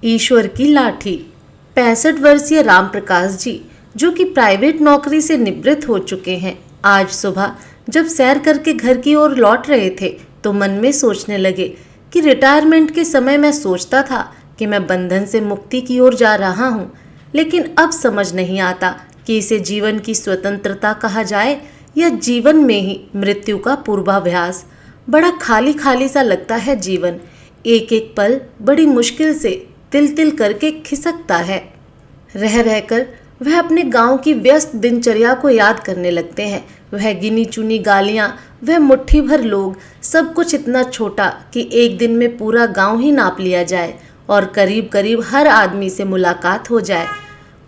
ईश्वर की लाठी। 65 वर्षीय राम प्रकाश जी, जो कि प्राइवेट नौकरी से निवृत्त हो चुके हैं, आज सुबह जब सैर करके घर की ओर लौट रहे थे तो मन में सोचने लगे कि रिटायरमेंट के समय मैं सोचता था कि मैं बंधन से मुक्ति की ओर जा रहा हूँ, लेकिन अब समझ नहीं आता कि इसे जीवन की स्वतंत्रता कहा जाए या जीवन में ही मृत्यु का पूर्वाभ्यास। बड़ा खाली खाली सा लगता है जीवन। एक एक पल बड़ी मुश्किल से तिल तिल करके खिसकता है। रह रहकर वह अपने गांव की व्यस्त दिनचर्या को याद करने लगते हैं। वह गिनी चुनी गालियां, वह मुट्ठी भर लोग, सब कुछ इतना छोटा कि एक दिन में पूरा गांव ही नाप लिया जाए और करीब करीब हर आदमी से मुलाकात हो जाए।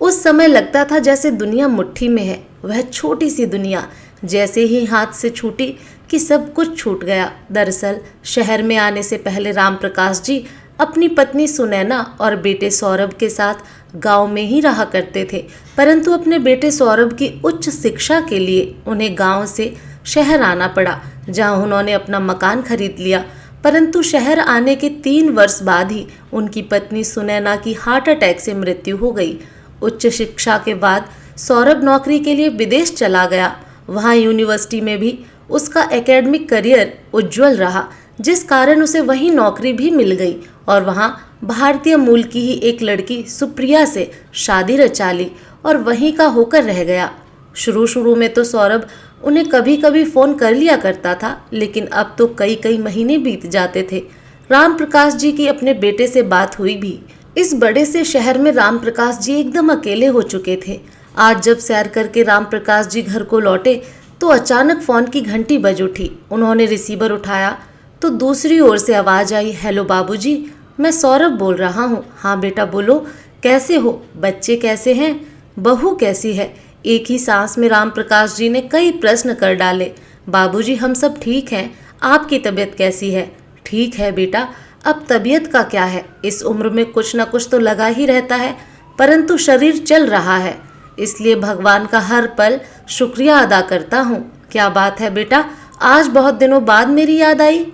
उस समय लगता था जैसे दुनिया मुट्ठी में है। वह छोटी सी दुनिया जैसे ही हाथ से छूटी कि सब कुछ छूट गया। दरअसल शहर में आने से पहले राम प्रकाश जी अपनी पत्नी सुनैना और बेटे सौरभ के साथ गांव में ही रहा करते थे, परंतु अपने बेटे सौरभ की उच्च शिक्षा के लिए उन्हें गांव से शहर आना पड़ा, जहां उन्होंने अपना मकान खरीद लिया। परंतु शहर आने के 3 वर्ष बाद ही उनकी पत्नी सुनैना की हार्ट अटैक से मृत्यु हो गई। उच्च शिक्षा के बाद सौरभ नौकरी के लिए विदेश चला गया। वहाँ यूनिवर्सिटी में भी उसका एकेडमिक करियर उज्जवल रहा, जिस कारण उसे वहीं नौकरी भी मिल गई और वहाँ भारतीय मूल की ही एक लड़की सुप्रिया से शादी रचा ली और वहीं का होकर रह गया। शुरू शुरू में तो सौरभ उन्हें कभी कभी फ़ोन कर लिया करता था, लेकिन अब तो कई कई महीने बीत जाते थे। राम प्रकाश जी की अपने बेटे से बात हुई भी। इस बड़े से शहर में राम प्रकाश जी एकदम अकेले हो चुके थे। आज जब सैर करके राम प्रकाश जी घर को लौटे तो अचानक फ़ोन की घंटी बज उठी। उन्होंने रिसीवर उठाया तो दूसरी ओर से आवाज़ आई, हेलो बाबूजी, मैं सौरभ बोल रहा हूँ। हाँ बेटा बोलो, कैसे हो? बच्चे कैसे हैं? बहू कैसी है? एक ही सांस में राम प्रकाश जी ने कई प्रश्न कर डाले। बाबूजी हम सब ठीक हैं, आपकी तबीयत कैसी है? ठीक है बेटा, अब तबीयत का क्या है, इस उम्र में कुछ न कुछ तो लगा ही रहता है, परंतु शरीर चल रहा है, इसलिए भगवान का हर पल शुक्रिया अदा करता हूँ। क्या बात है बेटा, आज बहुत दिनों बाद मेरी याद आई?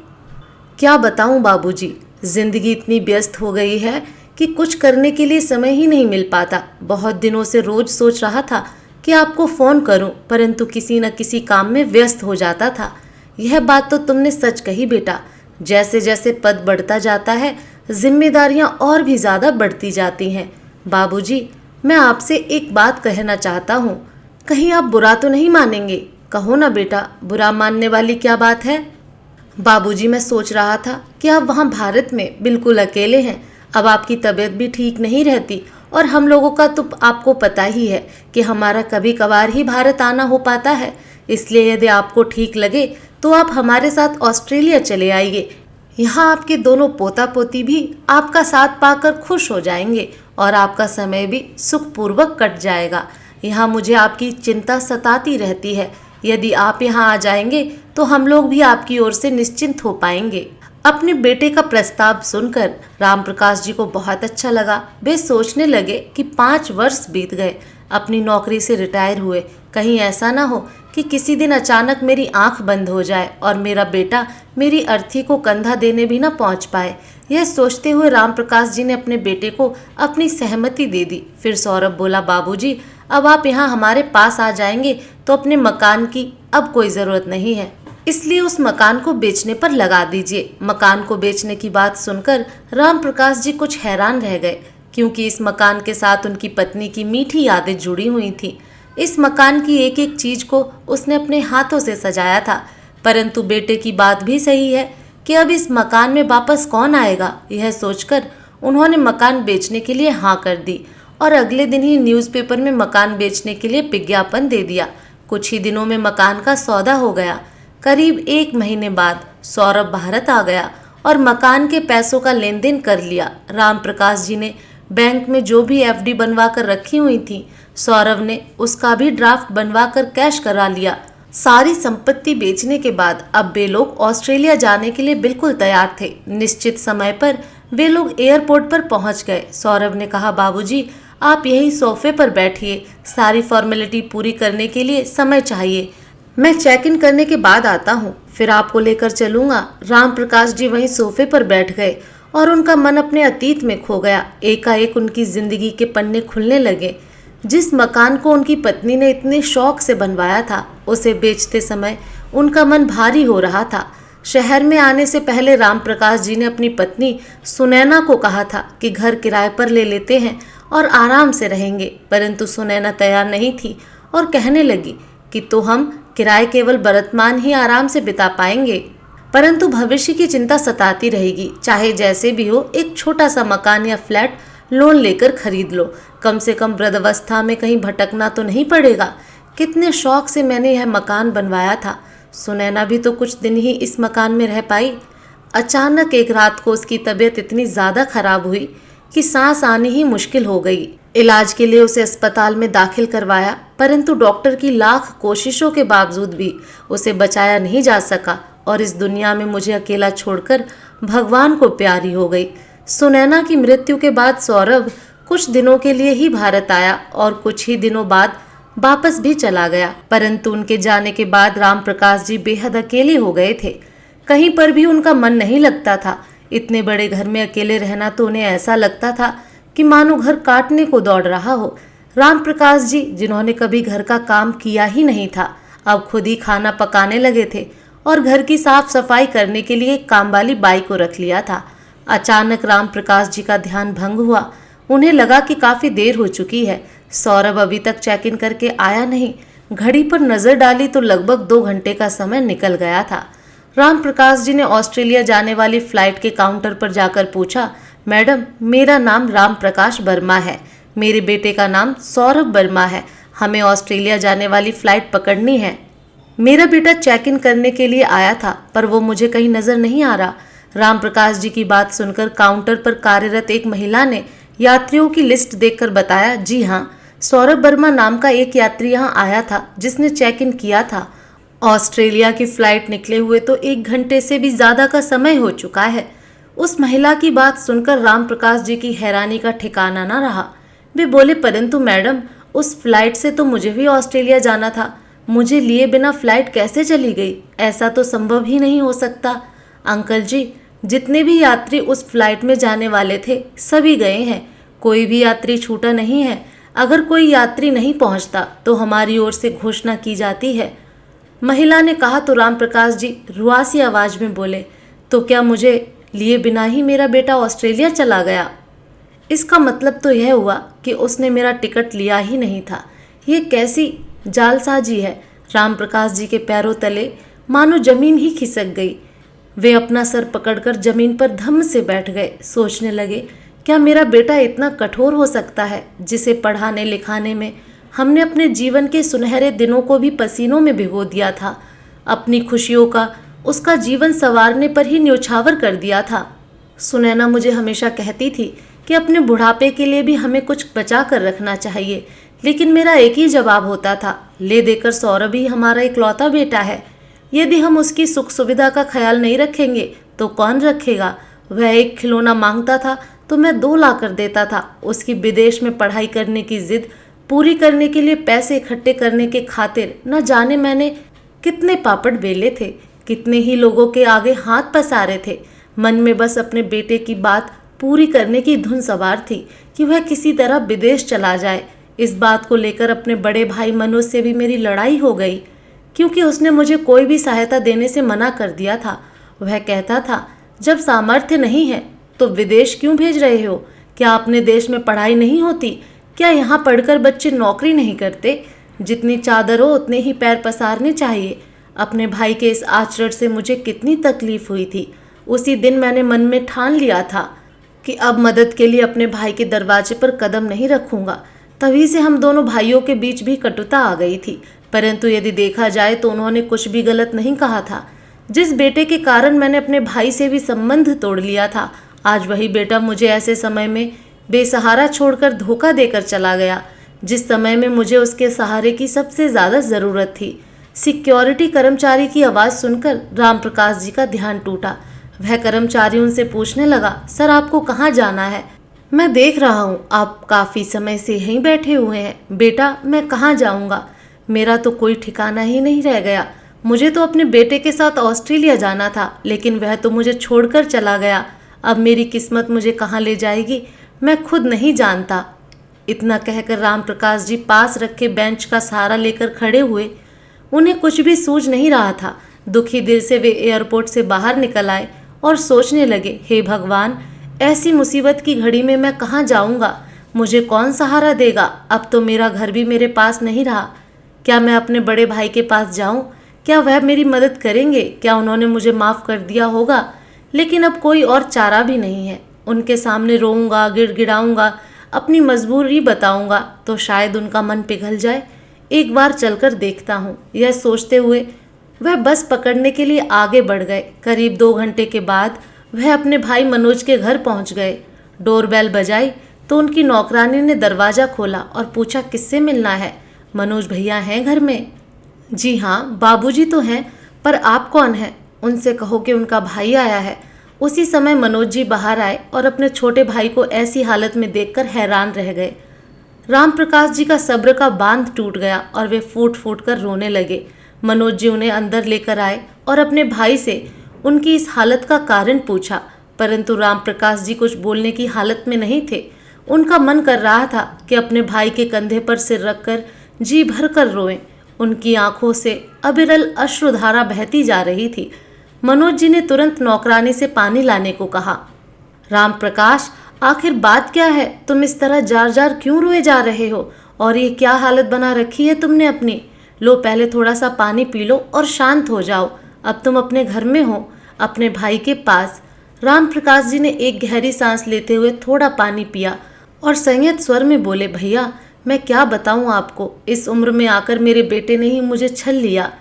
क्या बताऊँ बाबूजी, जिंदगी इतनी व्यस्त हो गई है कि कुछ करने के लिए समय ही नहीं मिल पाता। बहुत दिनों से रोज सोच रहा था कि आपको फ़ोन करूं, परंतु किसी न किसी काम में व्यस्त हो जाता था। यह बात तो तुमने सच कही बेटा। जैसे जैसे पद बढ़ता जाता है, जिम्मेदारियां और भी ज़्यादा बढ़ती जाती हैं। बाबूजी, मैं आपसे एक बात कहना चाहता हूँ, कहीं आप बुरा तो नहीं मानेंगे? कहो ना बेटा, बुरा मानने वाली क्या बात है? बाबूजी, मैं सोच रहा था कि आप वहाँ भारत में बिल्कुल अकेले हैं। अब आपकी तबीयत भी ठीक नहीं रहती और हम लोगों का तो आपको पता ही है कि हमारा कभी कभार ही भारत आना हो पाता है। इसलिए यदि आपको ठीक लगे तो आप हमारे साथ ऑस्ट्रेलिया चले आइए। यहाँ आपके दोनों पोता पोती भी आपका साथ पाकर खुश हो जाएंगे और आपका समय भी सुखपूर्वक कट जाएगा। यहाँ मुझे आपकी चिंता सताती रहती है। यदि आप यहाँ आ जाएंगे तो हम लोग भी आपकी ओर से निश्चिंत हो पाएंगे। अपने बेटे का प्रस्ताव सुनकर राम प्रकाश जी को बहुत अच्छा लगा। वे सोचने लगे कि 5 वर्ष बीत गए, अपनी नौकरी से रिटायर हुए, कहीं ऐसा ना हो कि किसी दिन अचानक मेरी आंख बंद हो जाए और मेरा बेटा मेरी अर्थी को कंधा देने भी ना पहुंच पाए। यह सोचते हुए राम प्रकाश जी ने अपने बेटे को अपनी सहमति दे दी। फिर सौरभ बोला, बाबूजी, अब आप यहाँ हमारे पास आ जाएंगे तो अपने मकान की अब कोई ज़रूरत नहीं है, इसलिए उस मकान को बेचने पर लगा दीजिए। मकान को बेचने की बात सुनकर राम प्रकाश जी कुछ हैरान रह गए, क्योंकि इस मकान के साथ उनकी पत्नी की मीठी यादें जुड़ी हुई थी। इस मकान की एक एक चीज को उसने अपने हाथों से सजाया था। परंतु बेटे की बात भी सही है कि अब इस मकान में वापस कौन आएगा। यह सोचकर उन्होंने मकान बेचने के लिए हाँ कर दी और अगले दिन ही न्यूज़पेपर में मकान बेचने के लिए विज्ञापन दे दिया। कुछ ही दिनों में मकान का सौदा हो गया। करीब 1 महीने बाद सौरभ भारत आ गया और मकान के पैसों का लेन देन कर लिया। राम प्रकाश जी ने बैंक में जो भी एफडी बनवा कर रखी हुई थी, सौरभ ने उसका भी ड्राफ्ट बनवा कर कैश करा लिया। सारी संपत्ति बेचने के बाद अब वे लोग ऑस्ट्रेलिया जाने के लिए बिल्कुल तैयार थे। निश्चित समय पर वे लोग एयरपोर्ट पर पहुंच गए। सौरभ ने कहा, बाबूजी, आप यही सोफे पर बैठिए, सारी फॉर्मेलिटी पूरी करने के लिए समय चाहिए। मैं चेक इन करने के बाद आता हूँ, फिर आपको लेकर चलूँगा। राम प्रकाश जी वहीं सोफे पर बैठ गए और उनका मन अपने अतीत में खो गया। एकाएक उनकी जिंदगी के पन्ने खुलने लगे। जिस मकान को उनकी पत्नी ने इतने शौक से बनवाया था, उसे बेचते समय उनका मन भारी हो रहा था। शहर में आने से पहले राम प्रकाश जी ने अपनी पत्नी सुनैना को कहा था कि घर किराए पर ले लेते हैं और आराम से रहेंगे, परंतु सुनैना तैयार नहीं थी और कहने लगी कि तो हम किराए केवल वर्तमान ही आराम से बिता पाएंगे, परंतु भविष्य की चिंता सताती रहेगी। चाहे जैसे भी हो, एक छोटा सा मकान या फ्लैट लोन लेकर खरीद लो, कम से कम वृद्धावस्था में कहीं भटकना तो नहीं पड़ेगा। कितने शौक से मैंने यह मकान बनवाया था। सुनैना भी तो कुछ दिन ही इस मकान में रह पाई। अचानक एक रात को उसकी तबीयत इतनी ज़्यादा खराब हुई कि सांस आनी ही मुश्किल हो गई। इलाज के लिए उसे अस्पताल में दाखिल करवाया, परंतु डॉक्टर की लाख कोशिशों के बावजूद भी उसे बचाया नहीं जा सका और इस दुनिया में मुझे अकेला छोड़कर भगवान को प्यारी हो गई। सुनैना की मृत्यु के बाद सौरभ कुछ दिनों के लिए ही भारत आया और कुछ ही दिनों बाद वापस भी चला गया, परंतु उनके जाने के बाद राम प्रकाश जी बेहद अकेले हो गए थे। कहीं पर भी उनका मन नहीं लगता था। इतने बड़े घर में अकेले रहना तो उन्हें ऐसा लगता था कि मानो घर काटने को दौड़ रहा हो। राम प्रकाश जी, जिन्होंने कभी घर का काम किया ही नहीं था, अब खुद ही खाना पकाने लगे थे और घर की साफ सफाई करने के लिए एक काम वाली बाई को रख लिया था। अचानक राम प्रकाश जी का ध्यान भंग हुआ। उन्हें लगा कि काफी देर हो चुकी है। सौरभ अभी तक चेक इन करके आया नहीं। घड़ी पर नजर डाली तो लगभग 2 घंटे का समय निकल गया था। राम प्रकाश जी ने ऑस्ट्रेलिया जाने वाली फ्लाइट के काउंटर पर जाकर पूछा, मैडम, मेरा नाम राम प्रकाश वर्मा है, मेरे बेटे का नाम सौरभ वर्मा है, हमें ऑस्ट्रेलिया जाने वाली फ्लाइट पकड़नी है। मेरा बेटा चेक इन करने के लिए आया था, पर वो मुझे कहीं नजर नहीं आ रहा। राम प्रकाश जी की बात सुनकर काउंटर पर कार्यरत एक महिला ने यात्रियों की लिस्ट देखकर बताया, जी हाँ, सौरभ वर्मा नाम का एक यात्री यहाँ आया था जिसने चेक इन किया था। ऑस्ट्रेलिया की फ्लाइट निकले हुए तो 1 घंटे से भी ज्यादा का समय हो चुका है। उस महिला की बात सुनकर राम प्रकाश जी की हैरानी का ठिकाना न रहा। वे बोले, परंतु मैडम, उस फ्लाइट से तो मुझे भी ऑस्ट्रेलिया जाना था, मुझे लिए बिना फ्लाइट कैसे चली गई? ऐसा तो संभव ही नहीं हो सकता। अंकल जी, जितने भी यात्री उस फ्लाइट में जाने वाले थे सभी गए हैं, कोई भी यात्री छूटा नहीं है। अगर कोई यात्री नहीं पहुंचता तो हमारी ओर से घोषणा की जाती है। महिला ने कहा तो राम प्रकाश जी रुआसी आवाज में बोले, तो क्या मुझे लिए बिना ही मेरा बेटा ऑस्ट्रेलिया चला गया? इसका मतलब तो यह हुआ कि उसने मेरा टिकट लिया ही नहीं था। ये कैसी जालसाजी है? राम प्रकाश जी के पैरों तले मानो जमीन ही खिसक गई। वे अपना सर पकड़कर जमीन पर धम्म से बैठ गए। सोचने लगे, क्या मेरा बेटा इतना कठोर हो सकता है, जिसे पढ़ाने लिखाने में हमने अपने जीवन के सुनहरे दिनों को भी पसीनों में भिगो दिया था, अपनी खुशियों का उसका जीवन संवारने पर ही न्योछावर कर दिया था। सुनैना मुझे हमेशा कहती थी कि अपने बुढ़ापे के लिए भी हमें कुछ बचा कर रखना चाहिए, लेकिन मेरा एक ही जवाब होता था, ले देकर सौरभ ही हमारा इकलौता बेटा है। यदि हम उसकी सुख सुविधा का ख्याल नहीं रखेंगे तो कौन रखेगा? वह एक खिलौना मांगता था तो मैं 2 ला कर देता था। उसकी विदेश में पढ़ाई करने की जिद पूरी करने के लिए पैसे इकट्ठे करने के खातिर न जाने मैंने कितने पापड़ बेले थे, कितने ही लोगों के आगे हाथ पसारे थे। मन में बस अपने बेटे की बात पूरी करने की धुन सवार थी कि वह किसी तरह विदेश चला जाए। इस बात को लेकर अपने बड़े भाई मनोज से भी मेरी लड़ाई हो गई, क्योंकि उसने मुझे कोई भी सहायता देने से मना कर दिया था। वह कहता था, जब सामर्थ्य नहीं है तो विदेश क्यों भेज रहे हो? क्या अपने देश में पढ़ाई नहीं होती? क्या यहाँ पढ़कर बच्चे नौकरी नहीं करते? जितनी चादर हो उतने ही पैर पसारने चाहिए। अपने भाई के इस आचरण से मुझे कितनी तकलीफ हुई थी। उसी दिन मैंने मन में ठान लिया था कि अब मदद के लिए अपने भाई के दरवाजे पर कदम नहीं रखूंगा। तभी से हम दोनों भाइयों के बीच भी कटुता आ गई थी, परंतु यदि देखा जाए तो उन्होंने कुछ भी गलत नहीं कहा था। जिस बेटे के कारण मैंने अपने भाई से भी संबंध तोड़ लिया था, आज वही बेटा मुझे ऐसे समय में बेसहारा छोड़कर धोखा देकर चला गया, जिस समय में मुझे उसके सहारे की सबसे ज़्यादा ज़रूरत थी। सिक्योरिटी कर्मचारी की आवाज़ सुनकर राम प्रकाश जी का ध्यान टूटा। वह कर्मचारी उनसे पूछने लगा, सर आपको कहाँ जाना है? मैं देख रहा हूँ आप काफ़ी समय से यहीं बैठे हुए हैं। बेटा, मैं कहाँ जाऊँगा? मेरा तो कोई ठिकाना ही नहीं रह गया। मुझे तो अपने बेटे के साथ ऑस्ट्रेलिया जाना था, लेकिन वह तो मुझे छोड़कर चला गया। अब मेरी किस्मत मुझे कहाँ ले जाएगी मैं खुद नहीं जानता। इतना कहकर राम प्रकाश जी पास रखे बेंच का सहारा लेकर खड़े हुए। उन्हें कुछ भी सूझ नहीं रहा था। दुखी दिल से वे एयरपोर्ट से बाहर निकल आए और सोचने लगे, हे भगवान, ऐसी मुसीबत की घड़ी में मैं कहाँ जाऊँगा, मुझे कौन सहारा देगा। अब तो मेरा घर भी मेरे पास नहीं रहा। क्या मैं अपने बड़े भाई के पास जाऊं? क्या वह मेरी मदद करेंगे? क्या उन्होंने मुझे माफ़ कर दिया होगा? लेकिन अब कोई और चारा भी नहीं है। उनके सामने रोऊंगा, गिड़गिड़ाऊंगा, अपनी मजबूरी बताऊंगा तो शायद उनका मन पिघल जाए। एक बार चलकर देखता हूँ, यह सोचते हुए वह बस पकड़ने के लिए आगे बढ़ गए। करीब 2 घंटे के बाद वह अपने भाई मनोज के घर पहुँच गए। डोरबेल बजाई तो उनकी नौकरानी ने दरवाज़ा खोला और पूछा, किससे मिलना है? मनोज भैया हैं घर में? जी हाँ, बाबूजी तो हैं, पर आप कौन हैं? उनसे कहो कि उनका भाई आया है। उसी समय मनोज जी बाहर आए और अपने छोटे भाई को ऐसी हालत में देखकर हैरान रह गए। राम प्रकाश जी का सब्र का बांध टूट गया और वे फूट फूट कर रोने लगे। मनोज जी उन्हें अंदर लेकर आए और अपने भाई से उनकी इस हालत का कारण पूछा, परंतु राम प्रकाश जी कुछ बोलने की हालत में नहीं थे। उनका मन कर रहा था कि अपने भाई के कंधे पर सिर रखकर जी भर कर रोएं। उनकी आंखों से अविरल अश्रुधारा बहती जा रही थी। मनोज जी ने तुरंत नौकरानी से पानी लाने को कहा। राम प्रकाश, आखिर बात क्या है? तुम इस तरह जार जार क्यों रोए जा रहे हो? और ये क्या हालत बना रखी है तुमने अपनी? लो, पहले थोड़ा सा पानी पी लो और शांत हो जाओ। अब तुम अपने घर में हो, अपने भाई के पास। राम प्रकाश जी ने एक गहरी सांस लेते हुए थोड़ा पानी पिया और संयत स्वर में बोले, भैया, मैं क्या बताऊं आपको, इस उम्र में आकर मेरे बेटे ने ही मुझे छल लिया।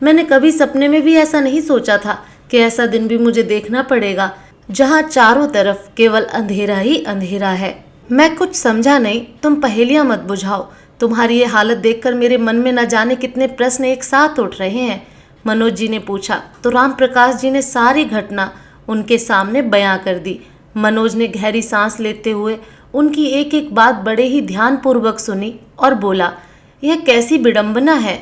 मैंने कभी सपने में भी ऐसा नहीं सोचा था कि ऐसा दिन भी मुझे देखना पड़ेगा जहां चारों तरफ केवल अंधेरा ही अंधेरा है। मैं कुछ समझा नहीं, तुम पहेलियां मत बुझाओ। तुम्हारी ये हालत देखकर मेरे मन में न जाने कितने प्रश्न एक साथ उठ रहे हैं। मनोज जी ने पूछा तो राम प्रकाश जी ने सारी घटना उनके सामने बयां कर दी। मनोज ने गहरी सांस लेते हुए उनकी एक एक बात बड़े ही ध्यानपूर्वक सुनी और बोला, यह कैसी विडंबना है।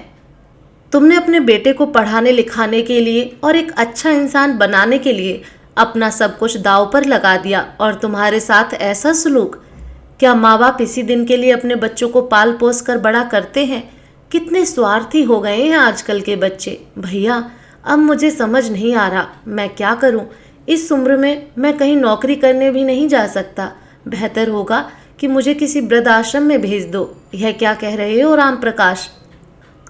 तुमने अपने बेटे को पढ़ाने लिखाने के लिए और एक अच्छा इंसान बनाने के लिए अपना सब कुछ दांव पर लगा दिया और तुम्हारे साथ ऐसा सलूक। क्या माँ बाप इसी दिन के लिए अपने बच्चों को पाल पोस कर बड़ा करते हैं? कितने स्वार्थी हो गए हैं आजकल के बच्चे। भैया, अब मुझे समझ नहीं आ रहा मैं क्या करूं। इस उम्र में मैं कहीं नौकरी करने भी नहीं जा सकता। बेहतर होगा कि मुझे किसी वृद्धाश्रम में भेज दो। यह क्या कह रहे हो राम प्रकाश?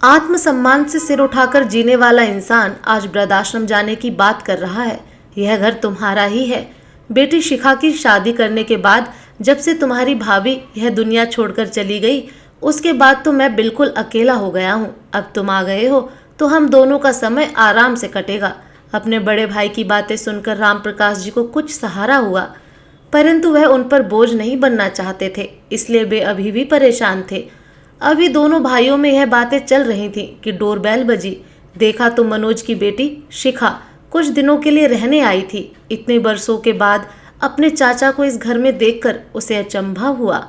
आत्मसम्मान से सिर उठाकर जीने वाला इंसान आज वृद्धाश्रम जाने की बात कर रहा है। यह घर तुम्हारा ही है। बेटी शिखा की शादी करने के बाद जब से तुम्हारी भाभी यह दुनिया छोड़कर चली गई, उसके बाद तो मैं बिल्कुल अकेला हो गया हूँ। अब तुम आ गए हो तो हम दोनों का समय आराम से कटेगा। अपने बड़े भाई की बातें सुनकर राम प्रकाश जी को कुछ सहारा हुआ, परंतु वह उन पर बोझ नहीं बनना चाहते थे, इसलिए वे अभी भी परेशान थे। अभी दोनों भाइयों में यह बातें चल रही थीं कि डोरबेल बजी। देखा तो मनोज की बेटी शिखा कुछ दिनों के लिए रहने आई थी। इतने बरसों के बाद अपने चाचा को इस घर में देखकर उसे अचंभा हुआ।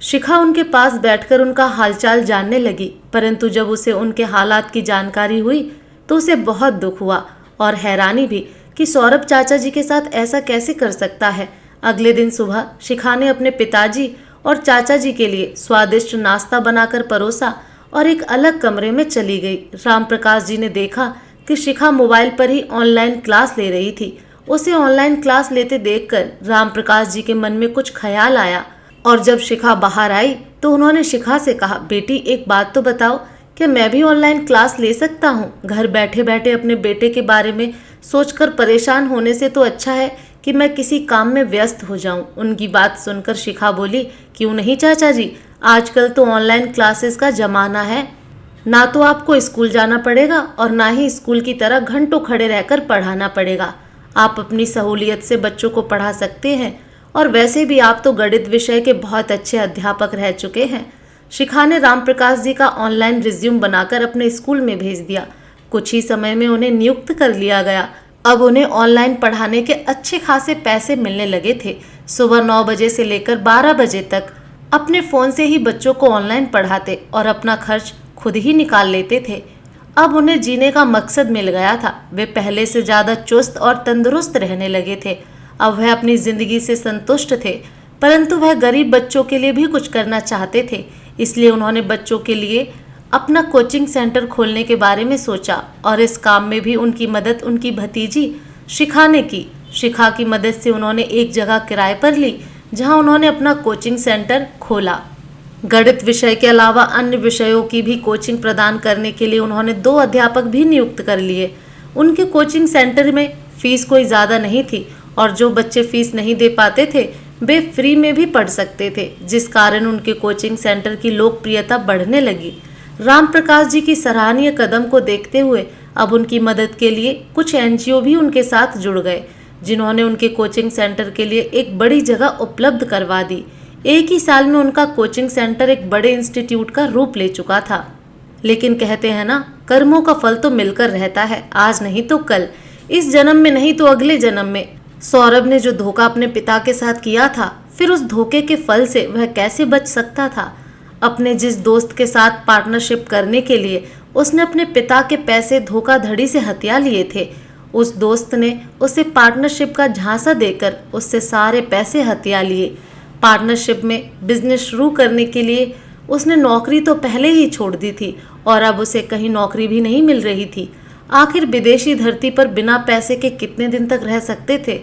शिखा उनके पास बैठकर उनका हालचाल जानने लगी, परंतु जब उसे उनके हालात की जानकारी हुई तो उसे बहुत दुख हुआ और हैरानी भी कि सौरभ चाचा जी के साथ ऐसा कैसे कर सकता है। अगले दिन सुबह शिखा ने अपने पिताजी और चाचा जी के लिए स्वादिष्ट नाश्ता बनाकर परोसा और एक अलग कमरे में चली गई। राम प्रकाश जी ने देखा कि शिखा मोबाइल पर ही ऑनलाइन क्लास ले रही थी। उसे ऑनलाइन क्लास लेते देखकर राम प्रकाश जी के मन में कुछ ख्याल आया और जब शिखा बाहर आई तो उन्होंने शिखा से कहा, बेटी, एक बात तो बताओ, क्या मैं भी ऑनलाइन क्लास ले सकता हूँ? घर बैठे बैठे अपने बेटे के बारे में सोचकर परेशान होने से तो अच्छा है कि मैं किसी काम में व्यस्त हो जाऊं। उनकी बात सुनकर शिखा बोली, क्यों नहीं चाचा जी, आजकल तो ऑनलाइन क्लासेस का जमाना है। ना तो आपको स्कूल जाना पड़ेगा और ना ही स्कूल की तरह घंटों खड़े रहकर पढ़ाना पड़ेगा। आप अपनी सहूलियत से बच्चों को पढ़ा सकते हैं और वैसे भी आप तो गणित विषय के बहुत अच्छे अध्यापक रह चुके हैं। शिखा ने राम प्रकाश जी का ऑनलाइन रिज्यूम बनाकर अपने स्कूल में भेज दिया। कुछ ही समय में उन्हें नियुक्त कर लिया गया। अब उन्हें ऑनलाइन पढ़ाने के अच्छे खासे पैसे मिलने लगे थे। सुबह 9 बजे से लेकर 12 बजे तक अपने फ़ोन से ही बच्चों को ऑनलाइन पढ़ाते और अपना खर्च खुद ही निकाल लेते थे। अब उन्हें जीने का मकसद मिल गया था। वे पहले से ज़्यादा चुस्त और तंदुरुस्त रहने लगे थे। अब वह अपनी जिंदगी से संतुष्ट थे, परंतु वह गरीब बच्चों के लिए भी कुछ करना चाहते थे। इसलिए उन्होंने बच्चों के लिए अपना कोचिंग सेंटर खोलने के बारे में सोचा और इस काम में भी उनकी मदद उनकी भतीजी शिखा ने की। शिखा की मदद से उन्होंने एक जगह किराए पर ली जहां उन्होंने अपना कोचिंग सेंटर खोला। गणित विषय के अलावा अन्य विषयों की भी कोचिंग प्रदान करने के लिए उन्होंने 2 अध्यापक भी नियुक्त कर लिए। उनके कोचिंग सेंटर में फीस कोई ज़्यादा नहीं थी और जो बच्चे फीस नहीं दे पाते थे वे फ्री में भी पढ़ सकते थे, जिस कारण उनके कोचिंग सेंटर की लोकप्रियता बढ़ने लगी। राम प्रकाश जी की सराहनीय कदम को देखते हुए अब उनकी मदद के लिए कुछ एनजीओ भी उनके साथ जुड़ गए, जिन्होंने उनके कोचिंग सेंटर के लिए एक बड़ी जगह उपलब्ध करवा दी। एक ही साल में उनका कोचिंग सेंटर एक बड़े इंस्टीट्यूट का रूप ले चुका था। लेकिन कहते हैं ना, कर्मों का फल तो मिलकर रहता है, आज नहीं तो कल, इस जन्म में नहीं तो अगले जन्म में। सौरभ ने जो धोखा अपने पिता के साथ किया था, फिर उस धोखे के फल से वह कैसे बच सकता था। अपने जिस दोस्त के साथ पार्टनरशिप करने के लिए उसने अपने पिता के पैसे धोखाधड़ी से हथिया लिए थे, उस दोस्त ने उसे पार्टनरशिप का झांसा देकर उससे सारे पैसे हथिया लिए। पार्टनरशिप में बिजनेस शुरू करने के लिए उसने नौकरी तो पहले ही छोड़ दी थी और अब उसे कहीं नौकरी भी नहीं मिल रही थी। आखिर विदेशी धरती पर बिना पैसे के कितने दिन तक रह सकते थे।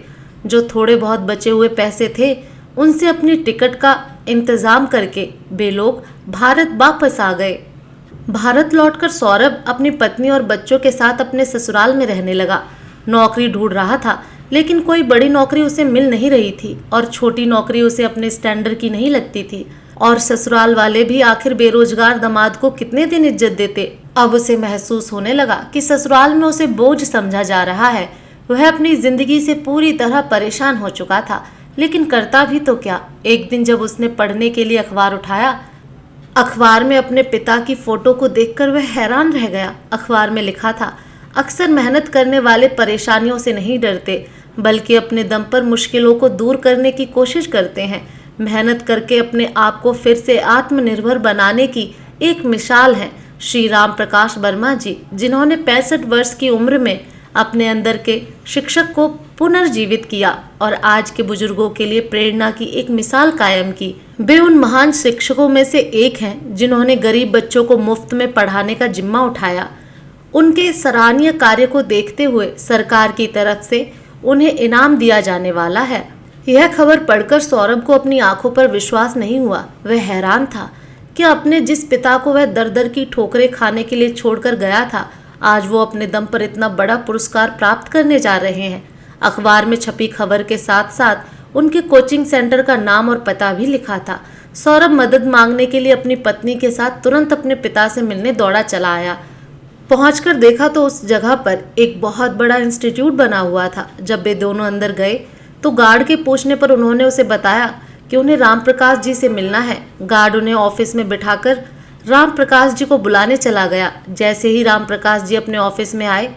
जो थोड़े बहुत बचे हुए पैसे थे उनसे अपनी टिकट का इंतजाम करके वे लोग भारत वापस आ गए। भारत लौटकर सौरभ अपनी पत्नी और बच्चों के साथ अपने ससुराल में रहने लगा। नौकरी ढूंढ रहा था, लेकिन कोई बड़ी नौकरी उसे मिल नहीं रही थी और छोटी नौकरी उसे अपने स्टैंडर्ड की नहीं लगती थी। और ससुराल वाले भी आखिर बेरोजगार दामाद को कितने दिन इज्जत देते। अब उसे महसूस होने लगा कि ससुराल में उसे बोझ समझा जा रहा है। वह अपनी जिंदगी से पूरी तरह परेशान हो चुका था, लेकिन करता भी तो क्या। एक दिन जब उसने पढ़ने के लिए अखबार उठाया, अखबार में अपने पिता की फोटो को देखकर वह हैरान रह गया। अखबार में लिखा था, अक्सर मेहनत करने वाले परेशानियों से नहीं डरते, बल्कि अपने दम पर मुश्किलों को दूर करने की कोशिश करते हैं। मेहनत करके अपने आप को फिर से आत्मनिर्भर बनाने की एक मिसाल है श्री राम प्रकाश वर्मा जी, जिन्होंने 65 वर्ष की उम्र में अपने अंदर के शिक्षक को पुनर्जीवित किया और आज के बुजुर्गों के लिए प्रेरणा की एक मिसाल कायम की। वे उन महान शिक्षकों में से एक हैं जिन्होंने गरीब बच्चों को मुफ्त में पढ़ाने का जिम्मा उठाया। उनके सराहनीय कार्य को देखते हुए सरकार की तरफ से उन्हें इनाम दिया जाने वाला है। यह खबर पढ़कर सौरभ को अपनी आंखों पर विश्वास नहीं हुआ। वह हैरान था कि अपने जिस पिता को वह दर दर की ठोकरें खाने के लिए छोड़कर गया था, आज वो अपने दम पर इतना बड़ा पुरस्कार प्राप्त करने जा रहे हैं। अखबार में छपी खबर के साथ साथ उनके कोचिंग सेंटर का नाम और पता भी लिखा था। सौरभ मदद मांगने के लिए अपनी पत्नी के साथ तुरंत अपने पिता से मिलने दौड़ा चला आया। पहुंचकर देखा तो उस जगह पर एक बहुत बड़ा इंस्टीट्यूट बना हुआ था। जब वे दोनों अंदर गए तो गार्ड के पूछने पर उन्होंने उसे बताया कि उन्हें राम प्रकाश जी से मिलना है। गार्ड उन्हें ऑफिस में बिठाकर राम प्रकाश जी को बुलाने चला गया। जैसे ही राम प्रकाश जी अपने ऑफिस में आए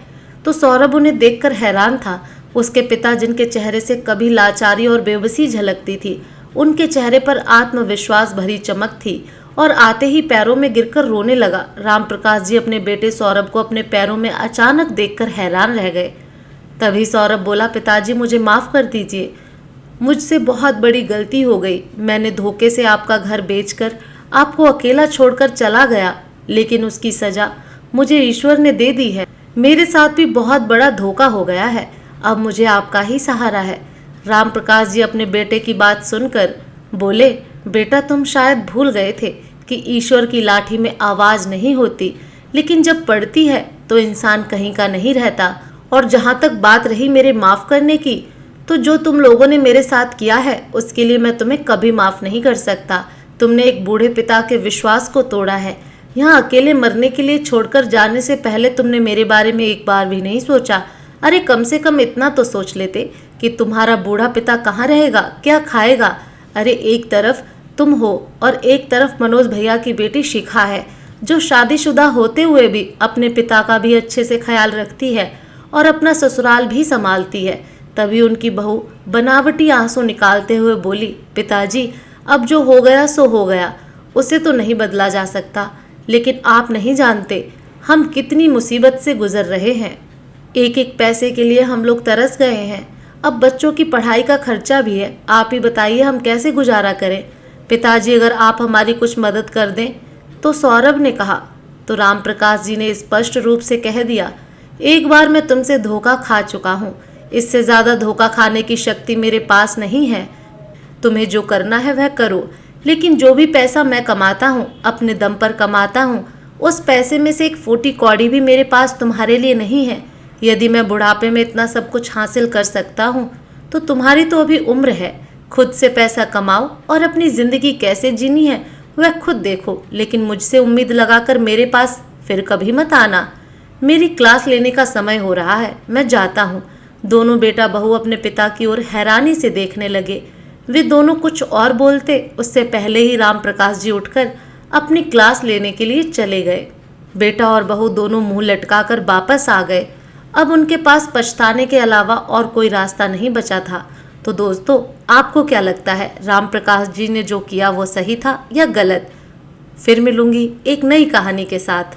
तो सौरभ उन्हें देखकर हैरान था। उसके पिता, जिनके चेहरे से कभी लाचारी और बेबसी झलकती थी, उनके चेहरे पर आत्मविश्वास भरी चमक थी और आते ही पैरों में गिरकर रोने लगा। राम प्रकाश जी अपने बेटे सौरभ को अपने पैरों में अचानक देखकर हैरान रह गए। तभी सौरभ बोला, पिताजी मुझे माफ़ कर दीजिए, मुझसे बहुत बड़ी गलती हो गई। मैंने धोखे से आपका घर बेचकर आपको अकेला छोड़कर चला गया, लेकिन उसकी सज़ा मुझे ईश्वर ने दे दी है। मेरे साथ भी बहुत बड़ा धोखा हो गया है, अब मुझे आपका ही सहारा है। राम प्रकाश जी अपने बेटे की बात सुनकर बोले, बेटा तुम शायद भूल गए थे कि ईश्वर की लाठी में आवाज़ नहीं होती, लेकिन जब पड़ती है तो इंसान कहीं का नहीं रहता। और जहाँ तक बात रही मेरे माफ़ करने की, तो जो तुम लोगों ने मेरे साथ किया है उसके लिए मैं तुम्हें कभी माफ़ नहीं कर सकता। तुमने एक बूढ़े पिता के विश्वास को तोड़ा है। यहाँ अकेले मरने के लिए छोड़कर जाने से पहले तुमने मेरे बारे में एक बार भी नहीं सोचा। अरे कम से कम इतना तो सोच लेते कि तुम्हारा बूढ़ा पिता कहाँ रहेगा, क्या खाएगा। अरे एक तरफ तुम हो और एक तरफ मनोज भैया की बेटी शिखा है, जो शादीशुदा होते हुए भी अपने पिता का भी अच्छे से ख्याल रखती है और अपना ससुराल भी संभालती है। तभी उनकी बहू बनावटी आंसू निकालते हुए बोली, पिताजी अब जो हो गया सो हो गया, उसे तो नहीं बदला जा सकता, लेकिन आप नहीं जानते हम कितनी मुसीबत से गुजर रहे हैं। एक एक पैसे के लिए हम लोग तरस गए हैं। अब बच्चों की पढ़ाई का खर्चा भी है। आप ही बताइए हम कैसे गुजारा करें। पिताजी अगर आप हमारी कुछ मदद कर दें। तो सौरभ ने कहा। तो राम प्रकाश जी ने स्पष्ट रूप से कह दिया, एक बार मैं तुमसे धोखा खा चुका हूँ, इससे ज़्यादा धोखा खाने की शक्ति मेरे पास नहीं है। तुम्हें जो करना है वह करो, लेकिन जो भी पैसा मैं कमाता हूँ अपने दम पर कमाता हूँ, उस पैसे में से एक फूटी कौड़ी भी मेरे पास तुम्हारे लिए नहीं है। यदि मैं बुढ़ापे में इतना सब कुछ हासिल कर सकता हूँ तो तुम्हारी तो अभी उम्र है, खुद से पैसा कमाओ और अपनी ज़िंदगी कैसे जीनी है वह खुद देखो, लेकिन मुझसे उम्मीद लगाकर मेरे पास फिर कभी मत आना। मेरी क्लास लेने का समय हो रहा है, मैं जाता हूँ। दोनों बेटा बहू अपने पिता की ओर हैरानी से देखने लगे। वे दोनों कुछ और बोलते उससे पहले ही राम प्रकाश जी उठकर अपनी क्लास लेने के लिए चले गए। बेटा और बहू दोनों मुंह लटकाकर वापस आ गए। अब उनके पास पछताने के अलावा और कोई रास्ता नहीं बचा था। तो दोस्तों, आपको क्या लगता है, राम प्रकाश जी ने जो किया वो सही था या गलत? फिर मिलूंगी एक नई कहानी के साथ।